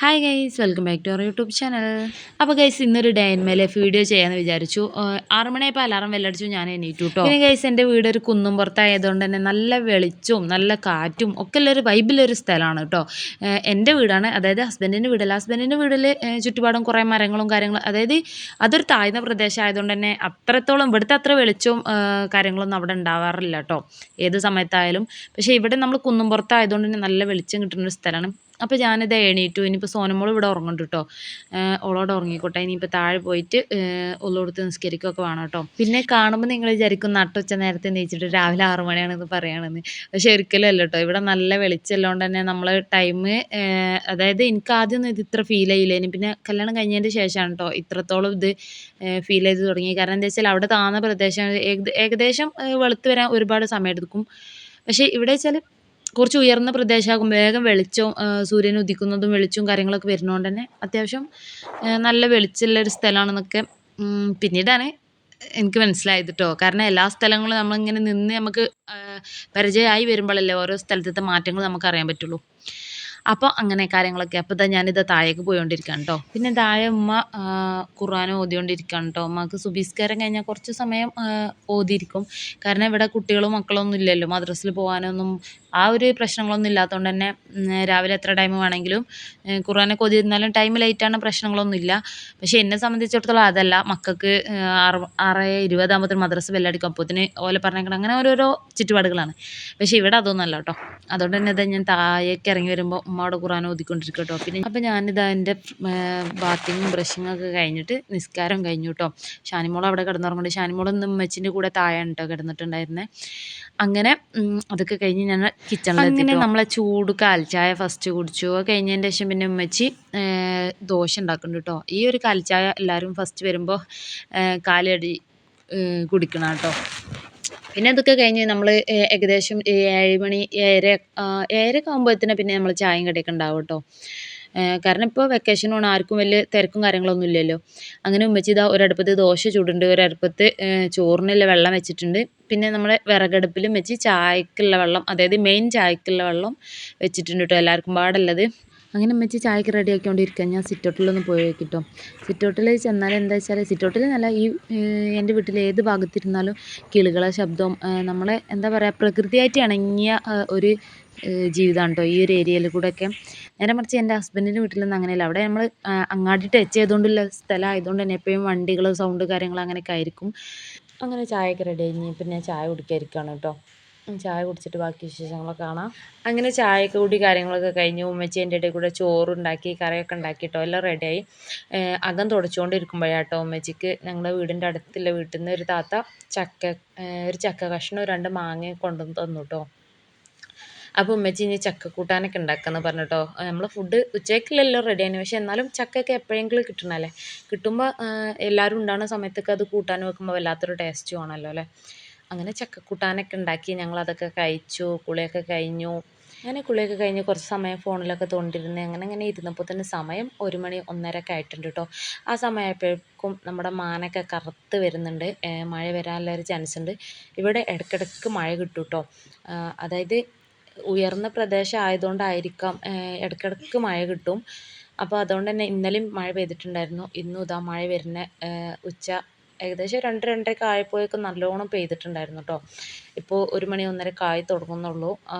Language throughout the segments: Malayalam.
Hi guys welcome back to our YouTube channel. അപ്പോൾ ഗൈസ് ഇന്നൊരു day in my life video ചെയ്യാമെന്ന് വിചാരിച്ചു. 6 മണിയായപ്പോൾ അലാറം വെല്ലടിച്ചു, ഞാൻ എണീറ്റു കേട്ടോ. പിന്നെ ഗൈസ് എൻ്റെ വീട് ഒരു കുന്നും പുറത്തായതുകൊണ്ട് തന്നെ നല്ല വെളിച്ചവും നല്ല കാറ്റും ഒക്കെ ഉള്ളൊരു വൈബിലൊരു സ്ഥലമാണ് കേട്ടോ. എൻ്റെ വീടാണ്, അതായത് ഹസ്ബൻഡിൻ്റെ വീടല്ല. ഹസ്ബൻഡിൻ്റെ വീട്ടിൽ ചുറ്റുപാടും കുറേ മരങ്ങളും കാര്യങ്ങളും, അതായത് അതൊരു താഴ്ന്ന പ്രദേശം ആയതുകൊണ്ട് തന്നെ അത്രത്തോളം ഇവിടുത്തെ അത്ര വെളിച്ചവും കാര്യങ്ങളൊന്നും അവിടെ ഉണ്ടാവാറില്ല കേട്ടോ, ഏത് സമയത്തായാലും. പക്ഷേ ഇവിടെ നമ്മൾ കുന്നും പുറത്തായതുകൊണ്ട് തന്നെ നല്ല വെളിച്ചം കിട്ടുന്നൊരു സ്ഥലമാണ്. അപ്പോൾ ഞാനിത് എണീറ്റു. ഇനിയിപ്പോൾ സോനമോൾ ഇവിടെ ഉറങ്ങുന്നുണ്ട് കേട്ടോ. ഓളോട് ഉറങ്ങിക്കോട്ടെ. ഇനിയിപ്പോൾ താഴെ പോയിട്ട് ഉള്ളോടുത്ത് നിസ്കരിക്കുകയൊക്കെ വേണം കേട്ടോ. പിന്നെ കാണുമ്പോൾ നിങ്ങൾ വിചാരിക്കും നട്ടുച്ച നേരത്തെ എണീച്ചിട്ട് രാവിലെ 6 മണിയാണെന്ന് പറയുകയാണെന്ന്. പക്ഷേ ഒരിക്കലും അല്ല കേട്ടോ. ഇവിടെ നല്ല വെളിച്ചമുള്ളതുകൊണ്ട് തന്നെ നമ്മൾ ടൈം, അതായത് എനിക്ക് ആദ്യമൊന്നും ഇത് ഇത്ര ഫീൽ ചെയ്യില്ലേനി. പിന്നെ കല്യാണം കഴിഞ്ഞതിൻ്റെ ശേഷമാണ് കേട്ടോ ഇത്രത്തോളം ഇത് ഫീൽ ചെയ്ത് തുടങ്ങി. കാരണം എന്താ വെച്ചാൽ അവിടെ താഴ്ന്ന പ്രദേശം, ഏകദേശം വെളുത്ത് വരാൻ ഒരുപാട് സമയം എടുക്കും. പക്ഷേ ഇവിടെ വെച്ചാൽ കുറച്ച് ഉയർന്ന പ്രദേശമാകും, വേഗം വെളിച്ചവും സൂര്യൻ ഉദിക്കുന്നതും വെളിച്ചവും കാര്യങ്ങളൊക്കെ വരുന്നതുകൊണ്ട് തന്നെ അത്യാവശ്യം നല്ല വെളിച്ചമുള്ള ഒരു സ്ഥലമാണെന്നൊക്കെ പിന്നീടാണ് എനിക്ക് മനസ്സിലായത് കേട്ടോ. കാരണം എല്ലാ സ്ഥലങ്ങളും നമ്മളിങ്ങനെ നിന്ന് നമുക്ക് പരിചയമായി വരുമ്പോഴല്ലേ ഓരോ സ്ഥലത്തെ മാറ്റങ്ങൾ നമുക്ക് അറിയാൻ പറ്റുള്ളൂ. അപ്പോൾ അങ്ങനെ കാര്യങ്ങളൊക്കെ. അപ്പോൾ ഞാനിത് താഴേക്ക് പോയിക്കൊണ്ടിരിക്കുകയാണ് കേട്ടോ. പിന്നെ താഴെ ഉമ്മ ഖുർആൻ ഓതിക്കൊണ്ടിരിക്കുകയാണ് കേട്ടോ. ഉമ്മക്ക് സുബഹിസ്കാരം കഴിഞ്ഞാൽ കുറച്ച് സമയം ഓതിയിരിക്കും. കാരണം ഇവിടെ കുട്ടികളും മക്കളൊന്നും ഇല്ലല്ലോ, മദ്രസയിൽ പോകാനൊന്നും ആ ഒരു പ്രശ്നങ്ങളൊന്നും ഇല്ലാത്തതുകൊണ്ട് തന്നെ രാവിലെ എത്ര ടൈം വേണമെങ്കിലും ഖുർആനൊക്കെ ഓതിയിരുന്നാലും ടൈം ലേറ്റാണ്, പ്രശ്നങ്ങളൊന്നും ഇല്ല. പക്ഷേ എന്നെ സംബന്ധിച്ചിടത്തോളം അതല്ല, മക്കൾക്ക് 6:20 മദ്രസ ബെല്ലടിക്കും, അപ്പോഴത്തേന് ഓലെ പറഞ്ഞേക്കണം, അങ്ങനെ ഓരോരോ ചുറ്റുപാടുകളാണ്. പക്ഷേ ഇവിടെ അതൊന്നുമല്ല കേട്ടോ. അതുകൊണ്ട് തന്നെ ഇതാ ഞാൻ താഴേക്ക് ഇറങ്ങി വരുമ്പോൾ ഉമ്മ അവിടെ ഖുർആൻ ഓതിക്കൊണ്ടിരിക്കും കേട്ടോ. പിന്നെ അപ്പോൾ ഞാനിതാ എൻ്റെ ബാത്തിങ്ങും ബ്രഷിങ്ങും ഒക്കെ കഴിഞ്ഞിട്ട് നിസ്കാരം കഴിഞ്ഞു കേട്ടോ. ഷാനിമോൾ അവിടെ കിടന്നുറങ്ങുന്നുണ്ട്. ഷാനിമോൾ ഇന്ന് ഉമ്മച്ചിൻ്റെ കൂടെ താഴെയാണ് കേട്ടോ കിടന്നിട്ടുണ്ടായിരുന്നത്. അങ്ങനെ അതൊക്കെ കഴിഞ്ഞ് ഞാൻ കിച്ചണിൽ അങ്ങനെ നമ്മളെ ചൂട് കാൽച്ചായ ഫസ്റ്റ് കുടിച്ചു. കഴിഞ്ഞതിന് ശേഷം പിന്നെ ഉമ്മച്ചി ദോശ ഉണ്ടാക്കുന്നുണ്ട് കേട്ടോ. ഈ ഒരു കാൽച്ചായ എല്ലാവരും ഫസ്റ്റ് വരുമ്പോൾ കാലടി കുടിക്കണം കേട്ടോ. പിന്നെ അതൊക്കെ കഴിഞ്ഞ് നമ്മൾ ഏകദേശം 7 മണി 7:30 ആകുമ്പോഴത്തേന് പിന്നെ നമ്മൾ ചായയും കടിയൊക്കെ ഉണ്ടാവും കേട്ടോ. കാരണം ഇപ്പോൾ വെക്കേഷനാണ്, ആർക്കും വലിയ തിരക്കും കാര്യങ്ങളൊന്നും ഇല്ലല്ലോ. അങ്ങനെ ഉമ്മച്ചി ഇതാ ഒരടുപ്പത്ത് ദോശ ചൂടുണ്ട്, ഒരടുപ്പത്ത് ചോറിനുള്ള വെള്ളം വെച്ചിട്ടുണ്ട്. പിന്നെ നമ്മുടെ വിറകടുപ്പിലും വെച്ച് ചായക്കുള്ള വെള്ളം, അതായത് മെയിൻ ചായക്കുള്ള വെള്ളം വെച്ചിട്ടുണ്ട് കേട്ടോ, എല്ലാവർക്കും പാടുള്ളത്. അങ്ങനെ ഉമ്മച്ചി ചായക്ക് റെഡി ആക്കിക്കൊണ്ടിരിക്കുക. ഞാൻ സിറ്റൗട്ടിലൊന്ന് പോയി നോക്കിട്ടോ. സിറ്റൗട്ടിൽ ചെന്നാൽ എന്താ വെച്ചാൽ, സിറ്റൗട്ടിൽ നല്ല ഈ എൻ്റെ വീട്ടിൽ ഏത് ഭാഗത്തിരുന്നാലും കിളികളെ ശബ്ദം, നമ്മളെ എന്താ പറയുക, പ്രകൃതിയായിട്ട് ഇണങ്ങിയ ഒരു ജീവിതമാണ് കേട്ടോ ഈ ഒരു ഏരിയയിൽ കൂടെയൊക്കെ. നേരെ മറിച്ച് എൻ്റെ ഹസ്ബൻഡിൻ്റെ വീട്ടിലൊന്നും അങ്ങനെയല്ല. അവിടെ നമ്മൾ അങ്ങാടി ടച്ച് ചെയ്തുകൊണ്ടുള്ള സ്ഥലം ആയതുകൊണ്ട് തന്നെ എപ്പോഴും വണ്ടികൾ സൗണ്ട് കാര്യങ്ങൾ അങ്ങനെയൊക്കെ ആയിരിക്കും. അങ്ങനെ ചായയൊക്കെ റെഡി കഴിഞ്ഞ് പിന്നെ ചായ കുടിക്കാതിരിക്കുകയാണ് കേട്ടോ. ചായ കുടിച്ചിട്ട് ബാക്കി വിശേഷങ്ങളൊക്കെ കാണാം. അങ്ങനെ ചായയൊക്കെ കൂടി കാര്യങ്ങളൊക്കെ കഴിഞ്ഞു. ഉമ്മച്ചി എൻ്റെ ഇടയിൽ കൂടെ ചോറുണ്ടാക്കി കറിയൊക്കെ ഉണ്ടാക്കിയിട്ടോ, എല്ലാം റെഡിയായി. അകം തുടച്ചുകൊണ്ടിരിക്കുമ്പോഴാട്ടോ ഉമ്മച്ചിക്ക് ഞങ്ങളുടെ വീടിൻ്റെ അടുത്തുള്ള വീട്ടിൽ നിന്ന് ഒരു താത്ത ഒരു ചക്ക കഷ്ണവും 2 മാങ്ങയും കൊണ്ടുവന്ന് തന്നു കേട്ടോ. അപ്പോൾ ഉമ്മച്ചി ഇനി ചക്ക കൂട്ടാനൊക്കെ ഉണ്ടാക്കാമെന്ന് പറഞ്ഞിട്ടോ. നമ്മൾ ഫുഡ് ഉച്ചയ്ക്കുള്ളെല്ലാം റെഡിയാണ്, പക്ഷേ എന്നാലും ചക്കയൊക്കെ എപ്പോഴെങ്കിലും കിട്ടണമല്ലേ. കിട്ടുമ്പോൾ എല്ലാവരും ഉണ്ടാകുന്ന സമയത്തൊക്കെ അത് കൂട്ടാൻ വെക്കുമ്പോൾ വല്ലാത്തൊരു ടേസ്റ്റും ആണല്ലോ അല്ലേ. അങ്ങനെ ചക്കക്കൂട്ടാനൊക്കെ ഉണ്ടാക്കി ഞങ്ങളതൊക്കെ കഴിച്ചു. കുളിയൊക്കെ കഴിഞ്ഞു. അങ്ങനെ കുളിയൊക്കെ കഴിഞ്ഞ് കുറച്ച് സമയം ഫോണിലൊക്കെ തോണ്ടിരുന്ന് അങ്ങനെ ഇരുന്നപ്പോൾ തന്നെ സമയം 1 മണി 1:30 ഒക്കെ ആയിട്ടുണ്ട് കേട്ടോ. ആ സമയമായപ്പോഴേക്കും നമ്മുടെ മാനൊക്കെ കറുത്ത് വരുന്നുണ്ട്. മഴ വരാനുള്ളൊരു ചാൻസ് ഉണ്ട്. ഇവിടെ ഇടയ്ക്കിടയ്ക്ക് മഴ കിട്ടും കേട്ടോ. അതായത് ഉയർന്ന പ്രദേശം ആയതുകൊണ്ടായിരിക്കാം ഇടയ്ക്കിടയ്ക്ക് മഴ കിട്ടും. അപ്പോൾ അതുകൊണ്ട് തന്നെ ഇന്നലെയും മഴ പെയ്തിട്ടുണ്ടായിരുന്നു. ഇന്നും ഇതാ മഴ വരുന്ന ഉച്ച ഏകദേശം 2-2:30 ഒക്കെ ആയപ്പോഴേക്കും നല്ലോണം പെയ്തിട്ടുണ്ടായിരുന്നു കേട്ടോ. ഇപ്പോൾ 1 മണി 1:30 ആയി തുടങ്ങുന്നുള്ളൂ.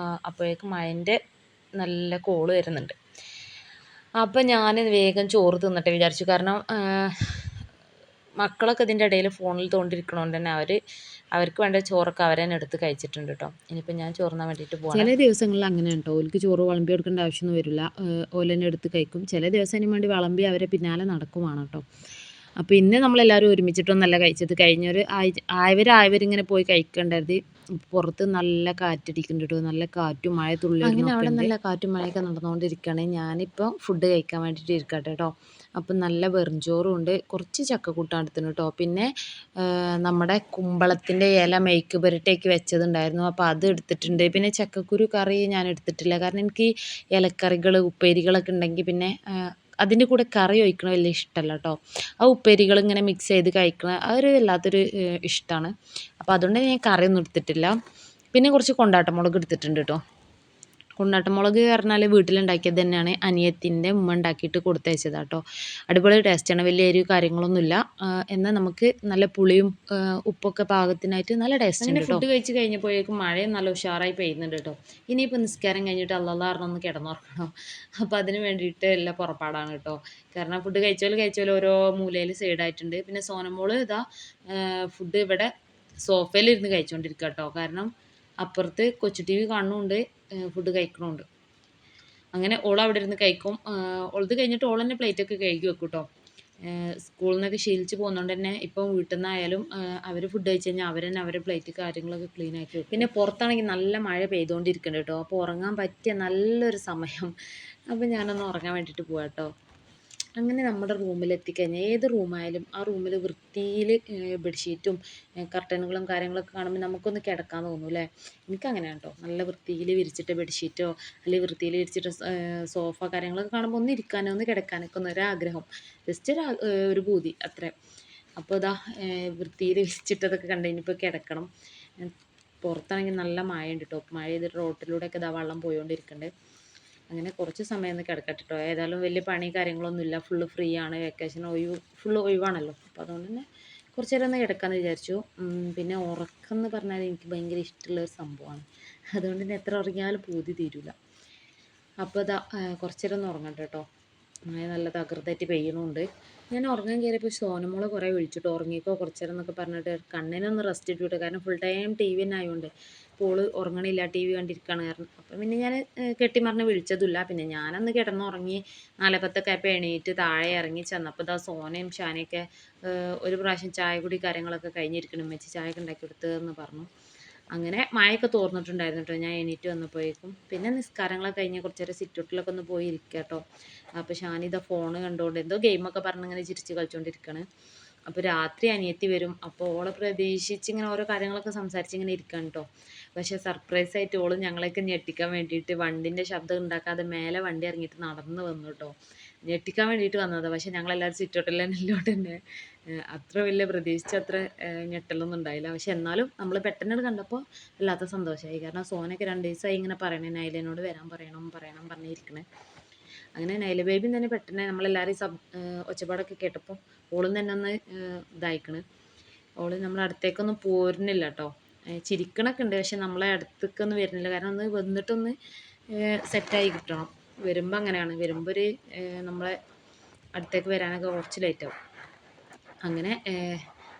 അപ്പോഴേക്കും മഴൻ്റെ നല്ല കോള് വരുന്നുണ്ട്. അപ്പം ഞാൻ വേഗം ചോറ് തിന്നട്ടെ വിചാരിച്ചു. കാരണം മക്കളൊക്കെ ഇതിൻ്റെ ഇടയിൽ ഫോണിൽ തോണ്ടിരിക്കണോണ്ട് തന്നെ അവർക്ക് വേണ്ട ചോറൊക്കെ അവർ തന്നെ എടുത്ത് കഴിച്ചിട്ടുണ്ട് കേട്ടോ. ഇനിയിപ്പോൾ ഞാൻ ചോറുണ്ണാൻ വേണ്ടിയിട്ട് പോകാം. ചില ദിവസങ്ങളിൽ അങ്ങനെ കേട്ടോ, ഓൽക്ക് ചോറ് വിളമ്പി കൊടുക്കേണ്ട ആവശ്യമൊന്നും വരില്ല, ഓല് തന്നെ എടുത്ത് കഴിക്കും. ചില ദിവസം അതിന് വേണ്ടി വിളമ്പി അവരെ പിന്നാലെ നടക്കുവാണ് കേട്ടോ. അപ്പോൾ ഇന്ന് നമ്മളെല്ലാവരും ഒരുമിച്ചിട്ടൊന്നല്ല കഴിച്ചത്. കഴിഞ്ഞൊരു ആയവരിങ്ങനെ പോയി കഴിക്കേണ്ടത്. പുറത്ത് നല്ല കാറ്റടിക്കുന്നുണ്ട് കേട്ടോ, നല്ല കാറ്റും മഴ തുള്ളി. അങ്ങനെ അവിടെ നല്ല കാറ്റും മഴയൊക്കെ നടന്നുകൊണ്ടിരിക്കുകയാണ്. ഞാനിപ്പോൾ ഫുഡ് കഴിക്കാൻ വേണ്ടിയിട്ട് ഇരിക്കട്ടെ കേട്ടോ. അപ്പം നല്ല വെറുംചോറും ഉണ്ട്, കുറച്ച് ചക്കക്കൂട്ടാൻ എടുത്തിട്ടുണ്ട് കേട്ടോ. പിന്നെ നമ്മുടെ കുമ്പളത്തിൻ്റെ ഇല മെഴുക്ക് പുരട്ടിയൊക്കെ വെച്ചതുണ്ടായിരുന്നു, അപ്പോൾ അത് എടുത്തിട്ടുണ്ട്. പിന്നെ ചക്കക്കുരു കറി ഞാൻ എടുത്തിട്ടില്ല, കാരണം എനിക്ക് ഇലക്കറികൾ ഉപ്പേരികളൊക്കെ ഉണ്ടെങ്കിൽ പിന്നെ അതിൻ്റെ കൂടെ കറി ഒഴിക്കണ വലിയ ഇഷ്ടമല്ല കേട്ടോ. ആ ഉപ്പേരികൾ ഇങ്ങനെ മിക്സ് ചെയ്ത് കഴിക്കണ അതൊരു വല്ലാത്തൊരു ഇഷ്ടമാണ്. അപ്പോൾ അതുകൊണ്ട് ഞാൻ കറിയൊന്നും എടുത്തിട്ടില്ല. പിന്നെ കുറച്ച് കൊണ്ടാട്ടമുളക് എടുത്തിട്ടുണ്ട് കേട്ടോ. കൊണ്ടാട്ടമുളക് പറഞ്ഞാൽ വീട്ടിലുണ്ടാക്കിയത് തന്നെയാണ്. അനിയത്തിൻ്റെ ഉമ്മ ഉണ്ടാക്കിയിട്ട് കൊടുത്തയച്ചതാണ് കേട്ടോ. അടിപൊളി ടേസ്റ്റാണ്. വലിയ എരിവ് കാര്യങ്ങളൊന്നുമില്ല. എന്നാൽ നമുക്ക് നല്ല പുളിയും ഉപ്പൊക്കെ പാകത്തിനായിട്ട് നല്ല ടേസ്റ്റ് ഉണ്ട്. ഫുഡ് കഴിച്ച് കഴിഞ്ഞപ്പോഴേക്കും മഴയും നല്ല ഉഷാറായി പെയ്യുന്നുണ്ട് കേട്ടോ. ഇനിയിപ്പോൾ നിസ്കാരം കഴിഞ്ഞിട്ട് അള്ളാഹ് ഒന്ന് കിടന്നുറങ്ങണം. അപ്പോൾ അതിന് വേണ്ടിയിട്ട് എല്ലാം പുറപ്പാടാണ് കേട്ടോ. കാരണം ഫുഡ് കഴിച്ചോല് ഓരോ മൂലയിൽ സൈഡായിട്ടുണ്ട്. പിന്നെ സോനമോള് ഇതാ ഫുഡ് ഇവിടെ സോഫയിലിരുന്ന് കഴിച്ചുകൊണ്ടിരിക്കുക കേട്ടോ. കാരണം അപ്പുറത്ത് കൊച്ചു ടി വി കാണുന്നുണ്ട്, ഫുഡ് കഴിക്കണമുണ്ട്. അങ്ങനെ ഓൾ അവിടെ ഇരുന്ന് കഴിക്കും. ഓളത് കഴിഞ്ഞിട്ട് ഓൾ തന്നെ പ്ലേറ്റൊക്കെ കഴുകി വെക്കും കേട്ടോ. സ്കൂളിൽ നിന്നൊക്കെ ശീലിച്ച് പോകുന്നതുകൊണ്ട് തന്നെ ഇപ്പം വീട്ടിൽ നിന്നായാലും അവർ ഫുഡ് കഴിച്ച് കഴിഞ്ഞാൽ അവർ തന്നെ അവരുടെ പ്ലേറ്റ് കാര്യങ്ങളൊക്കെ ക്ലീൻ ആക്കി വെക്കും. പിന്നെ പുറത്താണെങ്കിൽ നല്ല മഴ പെയ്തുകൊണ്ടിരിക്കുന്നുണ്ട് കേട്ടോ. അപ്പോൾ ഉറങ്ങാൻ പറ്റിയ നല്ലൊരു സമയം. അപ്പോൾ ഞാനൊന്ന് ഉറങ്ങാൻ വേണ്ടിയിട്ട് പോവാം കേട്ടോ. അങ്ങനെ നമ്മുടെ റൂമിലെത്തിക്കഴിഞ്ഞാൽ ഏത് റൂമായാലും ആ റൂമിൽ വൃത്തിയിൽ ബെഡ്ഷീറ്റും കർട്ടനുകളും കാര്യങ്ങളൊക്കെ കാണുമ്പോൾ നമുക്കൊന്ന് കിടക്കാൻ തോന്നും അല്ലേ. എനിക്കങ്ങനെയാണ് കേട്ടോ. നല്ല വൃത്തിയിൽ വിരിച്ചിട്ട് ബെഡ്ഷീറ്റോ അല്ലെങ്കിൽ വൃത്തിയിൽ വിരിച്ചിട്ട് സോഫ കാര്യങ്ങളൊക്കെ കാണുമ്പോൾ ഒന്ന് ഇരിക്കാനോ ഒന്ന് കിടക്കാനൊക്കെ ഒരാഗ്രഹം, ജസ്റ്റ് ഒരു പൂതി അത്രേ. അപ്പോൾ ഇതാ വൃത്തിയിൽ വിരിച്ചിട്ടതൊക്കെ കണ്ട് ഇനിയിപ്പോൾ കിടക്കണം. പുറത്താണെങ്കിൽ നല്ല മഴ ഉണ്ട് കേട്ടോ. മഴ ചെയ്തിട്ട് റോട്ടിലൂടെയൊക്കെ ഇതാ വെള്ളം പോയിക്കൊണ്ടിരിക്കുന്നുണ്ട്. അങ്ങനെ കുറച്ച് സമയം ഒന്ന് കിടക്കട്ടെ കേട്ടോ. ഏതായാലും വലിയ പണി കാര്യങ്ങളൊന്നുമില്ല, ഫുള്ള് ഫ്രീ ആണ്, വെക്കേഷൻ ഫുള്ള് ഒഴിവാണല്ലോ. അപ്പോൾ അതുകൊണ്ട് തന്നെ കുറച്ച് നേരം ഒന്ന് കിടക്കാമെന്ന് വിചാരിച്ചു. പിന്നെ ഉറക്കം എന്ന് പറഞ്ഞാൽ എനിക്ക് ഭയങ്കര ഇഷ്ടമുള്ളൊരു സംഭവമാണ്. അതുകൊണ്ട് തന്നെ എത്ര ഉറങ്ങിയാലും പൂതി തീരില്ല. അപ്പോൾ ഇതാ കുറച്ച് നേരം ഒന്ന് ഉറങ്ങട്ടെ കേട്ടോ. മഴ നല്ല തകൃതായിട്ട് പെയ്യണമുണ്ട്. ഞാൻ ഉറങ്ങാൻ കയറിയപ്പോൾ സോനമോളെ കുറേ വിളിച്ചിട്ട് ഉറങ്ങിക്കോ കുറച്ച് നേരം എന്നൊക്കെ പറഞ്ഞിട്ട് കണ്ണിനൊന്ന് റെസ്റ്റ് ഇട്ടിട്ട്. കാരണം ഫുൾ ടൈം ടി വി തന്നെ ആയതുകൊണ്ട് ഇപ്പോൾ ഉറങ്ങണില്ല, ടി വി കണ്ടിരിക്കുകയാണ് കാരണം. അപ്പം പിന്നെ ഞാൻ കെട്ടിമറിഞ്ഞ് വിളിച്ചതുമില്ല. പിന്നെ ഞാനന്ന് കിടന്നുറങ്ങി 4:10 ആയപ്പോൾ എണീറ്റ് താഴെ ഇറങ്ങി ചെന്നപ്പോൾ ഇതാ സോനയും ഷാനയൊക്കെ ഒരു പ്രാവശ്യം ചായ കുടി കാര്യങ്ങളൊക്കെ കഴിഞ്ഞിരിക്കണം, ഉമ്മച്ചി ചായ ഒക്കെ ഉണ്ടാക്കി കൊടുത്തതെന്ന് പറഞ്ഞു. അങ്ങനെ മഴയൊക്കെ തോർന്നിട്ടുണ്ടായിരുന്നു കേട്ടോ ഞാൻ എണീറ്റ് വന്നപ്പോഴേക്കും. പിന്നെ നിസ്കാരങ്ങളൊക്കെ കഴിഞ്ഞ് കുറച്ച് നേരം സിറ്റൗട്ടിലൊക്കെ ഒന്ന് പോയി ഇരിക്കുക കേട്ടോ. അപ്പോൾ ഷാനിത ഫോണ് കണ്ടുകൊണ്ട് എന്തോ ഗെയിമൊക്കെ പറഞ്ഞ് ഇങ്ങനെ ചിരിച്ച് കളിച്ചുകൊണ്ടിരിക്കുകയാണ്. അപ്പോൾ രാത്രി അനിയത്തി വരും. അപ്പോൾ ഓളെ പ്രതീക്ഷിച്ച് ഇങ്ങനെ ഓരോ കാര്യങ്ങളൊക്കെ സംസാരിച്ച് ഇങ്ങനെ ഇരിക്കുകയാണ് കേട്ടോ. പക്ഷേ സർപ്രൈസായിട്ട് ഓള് ഞങ്ങളെയൊക്കെ ഞെട്ടിക്കാൻ വേണ്ടിയിട്ട് വണ്ടിൻ്റെ ശബ്ദം ഉണ്ടാക്കാതെ മേലെ വണ്ടി ഇറങ്ങിയിട്ട് നടന്ന് വന്നു കേട്ടോ. ഞെട്ടിക്കാൻ വേണ്ടിയിട്ട് വന്നതാണ്. പക്ഷേ ഞങ്ങളെല്ലാവരും സിറ്റൗട്ടിൽ തന്നെ ഉള്ളതുകൊണ്ട് തന്നെ അത്ര വലിയ പ്രതീക്ഷിച്ചത്ര ഞെട്ടലൊന്നും ഉണ്ടായില്ല. പക്ഷെ എന്നാലും നമ്മൾ പെട്ടെന്ന് കണ്ടപ്പോൾ വല്ലാത്ത സന്തോഷമായി. കാരണം സോനൊക്കെ 2 ദിവസമായി ഇങ്ങനെ പറയണേ നൈലനോട് വരാൻ പറയണം പറഞ്ഞിരിക്കണേ. അങ്ങനെ നൈല ബേബിയും തന്നെ പെട്ടെന്ന് നമ്മളെല്ലാവരും ഒച്ചപ്പാടൊക്കെ കേട്ടപ്പോൾ ഓളും തന്നെ ഒന്ന് ഇതായിക്കണ്. ഓള് നമ്മളെ അടുത്തേക്കൊന്നും പോരുന്നില്ല കേട്ടോ. ചിരിക്കണൊക്കെ ഉണ്ട്, പക്ഷെ നമ്മളെ അടുത്തേക്കൊന്നും വരുന്നില്ല. കാരണം ഒന്ന് വന്നിട്ടൊന്ന് സെറ്റായി കിട്ടണം. വരുമ്പോൾ അങ്ങനെയാണ്, വരുമ്പോൾ ഒരു നമ്മളെ അടുത്തേക്ക് വരാനൊക്കെ കുറച്ച് ലേറ്റാവും. അങ്ങനെ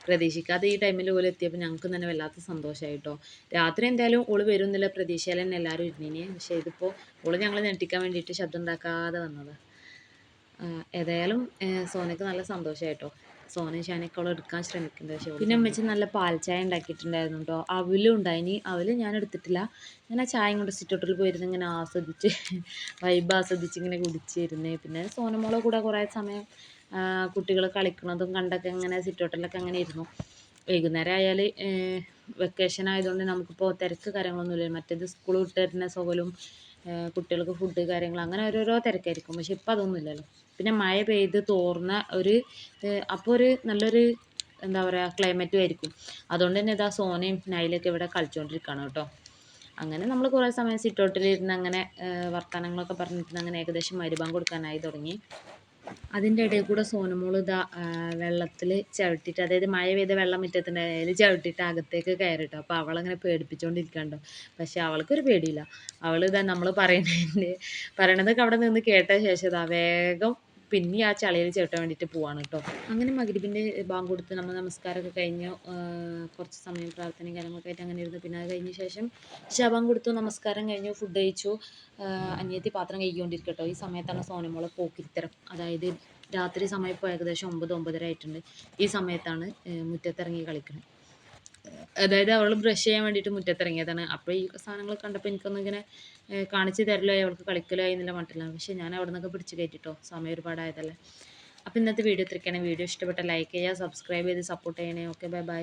പ്രതീക്ഷിക്കാതെ ഈ ടൈമിൽ ഓല് എത്തിയപ്പോൾ ഞങ്ങൾക്ക് തന്നെ വല്ലാത്ത സന്തോഷമായി കേട്ടോ. രാത്രി എന്തായാലും ഓള് വരും എന്നുള്ള പ്രതീക്ഷയിൽ തന്നെ എല്ലാവരും ഇരുന്നിനി. പക്ഷേ ഇതിപ്പോൾ ഓള് ഞങ്ങൾ ഞെട്ടിക്കാൻ വേണ്ടിയിട്ട് ശബ്ദം ഉണ്ടാക്കാതെ വന്നത്. ഏതായാലും സോനയ്ക്ക് നല്ല സന്തോഷമായി കേട്ടോ. സോനയും ഷാനയൊക്കെ അവൾ എടുക്കാൻ ശ്രമിക്കുന്നുണ്ട്. പക്ഷേ പിന്നെ ഉമ്മച്ചി നല്ല പാൽ ചായ ഉണ്ടാക്കിയിട്ടുണ്ടായിരുന്നു കേട്ടോ. അവലും ഉണ്ടായിനി. അവൽ ഞാൻ എടുത്തിട്ടില്ല. ഞാൻ ആ ചായ കൊണ്ട് സിറ്റൗട്ടിൽ പോയിരുന്ന് ഇങ്ങനെ ആസ്വദിച്ച് വൈബ് ആസ്വദിച്ച് ഇങ്ങനെ കുടിച്ചിരുന്നേ. പിന്നെ സോനമോളെ കൂടെ കുറേ സമയം കുട്ടികൾ കളിക്കുന്നതും കണ്ടൊക്കെ ഇങ്ങനെ സിറ്റൗട്ടിലൊക്കെ അങ്ങനെ ഇരുന്നു. വൈകുന്നേരം ആയാൽ വെക്കേഷൻ ആയതുകൊണ്ട് നമുക്കിപ്പോൾ തിരക്ക് കാര്യങ്ങളൊന്നുമില്ല. മറ്റേത് സ്കൂൾ വിട്ട് വരുന്ന സകലും കുട്ടികൾക്ക് ഫുഡ് കാര്യങ്ങൾ അങ്ങനെ ഓരോരോ തിരക്കായിരിക്കും. പക്ഷെ ഇപ്പം അതൊന്നും ഇല്ലല്ലോ. പിന്നെ മഴ പെയ്ത് തോർന്ന അപ്പോൾ ഒരു നല്ലൊരു എന്താ പറയുക ക്ലൈമറ്റും ആയിരിക്കും. അതുകൊണ്ട് തന്നെ ഇതാ സോനയും നൈലൊക്കെ ഇവിടെ കളിച്ചുകൊണ്ടിരിക്കുകയാണ് കേട്ടോ. അങ്ങനെ നമ്മൾ കുറേ സമയം സിറ്റൗട്ടിലിരുന്ന് അങ്ങനെ വർത്തമാനങ്ങളൊക്കെ പറഞ്ഞിരുന്ന് അങ്ങനെ ഏകദേശം മഗ്‌രിബാങ്ക് കൊടുക്കാനായി തുടങ്ങി. അതിൻ്റെ ഇടയിൽ കൂടെ സോനമോൾ ഇതാ വെള്ളത്തിൽ ചവിട്ടിയിട്ട്, അതായത് മഴ പെയ്ത വെള്ളം മുറ്റത്തുണ്ടായി അതിൽ ചവിട്ടിയിട്ട് അകത്തേക്ക് കയറിട്ടോ. അപ്പോൾ അവളങ്ങനെ പേടിപ്പിച്ചുകൊണ്ടിരിക്കണ്ടോ. പക്ഷേ അവൾക്കൊരു പേടിയില്ല. അവൾ ഇതാ നമ്മൾ പറയണതൊക്കെ അവിടെ നിന്ന് കേട്ട ശേഷം ഇതാ വേഗം പിന്നെ ആ ചളിയിൽ ചവിട്ടാൻ വേണ്ടിയിട്ട് പോവാണ് കേട്ടോ. അങ്ങനെ മഗ്‌രിബിൻ്റെ ബാങ്ക് കൊടുത്ത് നമ്മൾ നമസ്കാരമൊക്കെ കഴിഞ്ഞ് കുറച്ച് സമയം പ്രാർത്ഥനയും കാര്യങ്ങളൊക്കെ ആയിട്ട് അങ്ങനെ ഇരുന്നു. പിന്നെ അത് കഴിഞ്ഞ ശേഷം ഇശാ ബാങ്ക് കൊടുത്തു, നമസ്കാരം കഴിഞ്ഞു, ഫുഡ് കഴിച്ചു. അനിയത്തി പാത്രം കഴുകിക്കൊണ്ടിരിക്കും കേട്ടോ. ഈ സമയത്താണ് സോനമോളെ പോക്കിരിത്തരം. അതായത് രാത്രി സമയം ഇപ്പോൾ ഏകദേശം 9-9:30 ആയിട്ടുണ്ട്. ഈ സമയത്താണ് മുറ്റത്തിറങ്ങി കളിക്കുന്നത്. അതായത് അവൾ ബ്രഷ് ചെയ്യാൻ വേണ്ടിയിട്ട് മുറ്റത്തിറങ്ങിയതാണ്. അപ്പോൾ ഈ സാധനങ്ങൾ കണ്ടപ്പോൾ എനിക്കൊന്നും ഇങ്ങനെ കാണിച്ച് തരലോ അവൾക്ക് കളിക്കലോ എന്നുള്ള മട്ടിലാണ്. പക്ഷേ ഞാൻ അവിടെ നിന്നൊക്കെ പിടിച്ച് കയറ്റിട്ടോ, സമയം ഒരുപാടായതല്ലേ. അപ്പോൾ ഇന്നത്തെ വീഡിയോ ഇത്രയൊക്കെയാണ്. വീഡിയോ ഇഷ്ടപ്പെട്ട ലൈക്ക് ചെയ്യുക, സബ്സ്ക്രൈബ് ചെയ്ത് സപ്പോർട്ട് ചെയ്യണേ. Okay, bye bye.